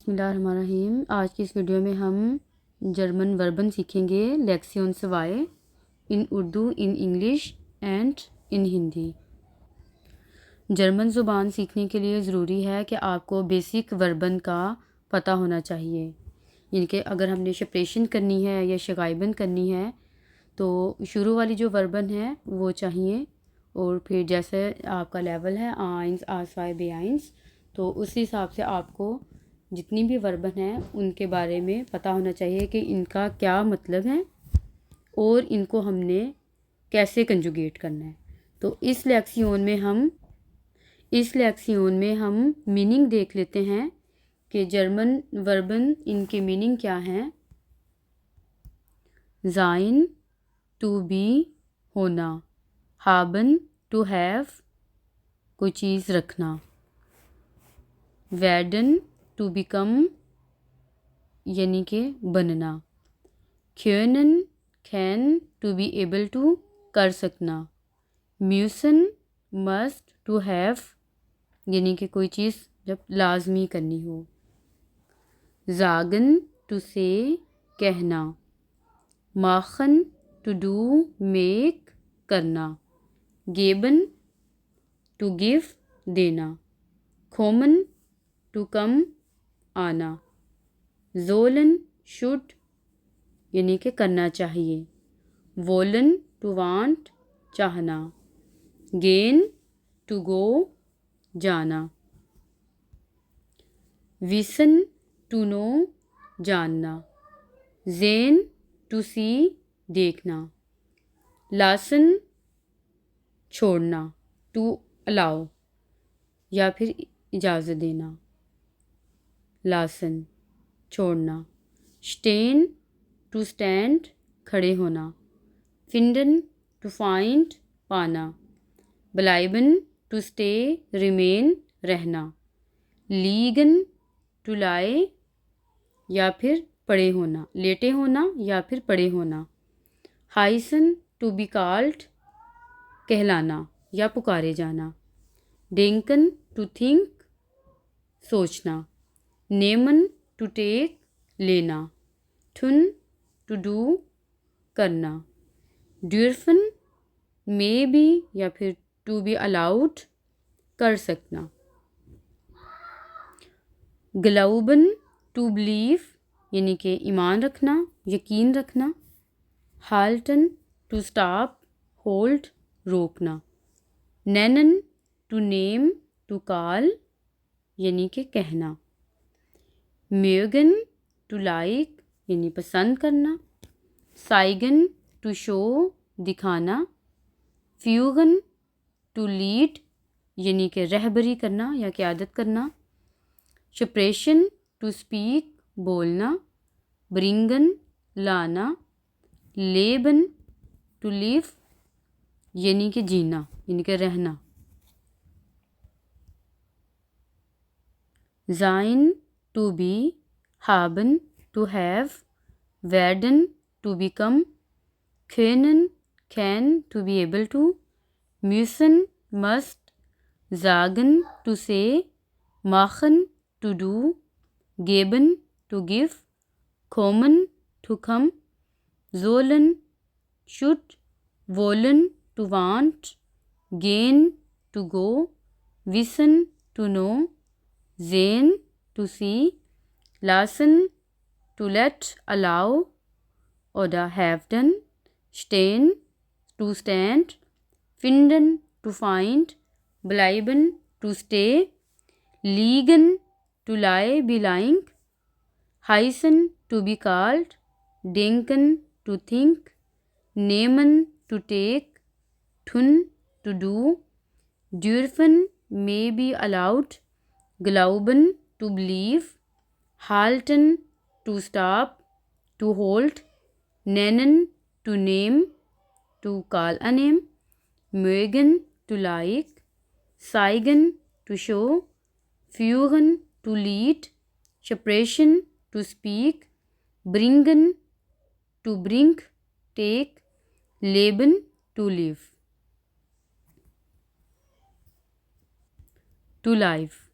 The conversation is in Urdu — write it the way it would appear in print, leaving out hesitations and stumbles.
بسم اللہ الرحمن الرحیم۔ آج کی اس ویڈیو میں ہم جرمن وربن سیکھیں گے، لیکسیون سوائے، in Urdu, in English and in Hindi. جرمن زبان سیکھنے کے لیے ضروری ہے کہ آپ کو بیسک وربن کا پتہ ہونا چاہیے، یعنی کہ اگر ہم نے شپریشن کرنی ہے یا شغائبن کرنی ہے تو شروع والی جو وربن ہے وہ چاہیے، اور پھر جیسے آپ کا لیول ہے آئنس، آسوائے، بے آئنس، تو اس حساب سے آپ کو جتنی بھی وربن ہیں ان کے بارے میں پتہ ہونا چاہیے کہ ان کا کیا مطلب ہے اور ان کو ہم نے کیسے کنجوگیٹ کرنا ہے۔ تو اس لیکسیون میں ہم میننگ دیکھ لیتے ہیں کہ جرمن وربن ان کے میننگ کیا ہیں۔ زائن، ٹو بی، ہونا، ہابن، ٹو ہیو، کوئی چیز رکھنا، ویڈن، ٹو بیکم، یعنی کہ بننا، کھینن، کھین، ٹو بی ایبل ٹو، کر سکنا، میوسن، مسٹ، ٹو ہیو، یعنی کہ کوئی چیز جب لازمی کرنی ہو، زاگن، ٹو سے، کہنا، ماخن، ٹو ڈو، میک، کرنا، گیبن، ٹو گیو، دینا، کھومن، ٹو کم، آنا، زولن، شوڈ، یعنی کہ کرنا چاہیے، وولن، ٹو وانٹ، چاہنا، گین، ٹو گو، جانا، ویسن، ٹو نو، جاننا، زین، ٹو سی، دیکھنا، لاسن، چھوڑنا، ٹو الاؤ، یا پھر اجازت دینا، لاسن، چھوڑنا، اسٹین، ٹو اسٹینڈ، کھڑے ہونا، فنڈن، ٹو فائنڈ، پانا، بلائبن، ٹو اسٹے، ریمین، رہنا، لیگن، ٹو لائے، یا پھر پڑے ہونا، لیٹے ہونا یا پھر پڑے ہونا، ہائسن، ٹو بی کالڈ، کہلانا یا پکارے جانا، ڈینکن، ٹو تھنک، سوچنا، نیمن، ٹو ٹیک، لینا، ٹھن، ٹو ڈو، کرنا، ڈیورفن، مے بی یا پھر ٹو بی الاؤڈ، کر سکنا، گلاؤبن، ٹو بلیو، یعنی کہ ایمان رکھنا، یقین رکھنا، ہالٹن، ٹو اسٹاپ، ہولڈ، روکنا، نینن، ٹو نیم، ٹو کال، یعنی کہ کہنا، میوگن، ٹو لائک، یعنی پسند کرنا، سائگن، ٹو شو، دکھانا، فیوگن، ٹو لیڈ، یعنی کہ رہبری کرنا یا قیادت کرنا، شپریشن، ٹو اسپیک، بولنا، برنگن، لانا، لیبن، ٹو لیو، یعنی کہ جینا، یعنی کہ رہنا، زائن، ٹو بی، ہابن، ٹو ہیو، ویڈن، ٹو بیکم، کھینن، can, to be able to, میوسن، مسٹ، زاگن، ٹو سے، ماخن، ٹو ڈو، گیبن، ٹو گیو، کھومن، ٹو کم، زولن، شوڈ، وولن، ٹو وانٹ، گین، ٹو گو، ویسن، ٹو نو، زین، ٹو سی، لاسن، to let, allow, oder have done، stehen، to stand، finden، to find، bleiben، to stay، liegen، to lie، be lying، heißen، to be called، denken، to think، nehmen، to take، tun، to do، dürfen، may be allowed، glauben، to believe، halten، to stop، to hold، nennen، to name، to call a name، mögen، to like، zeigen، to show، führen، to lead، sprechen، to speak، bringen، to bring، take، leben، to live، to live۔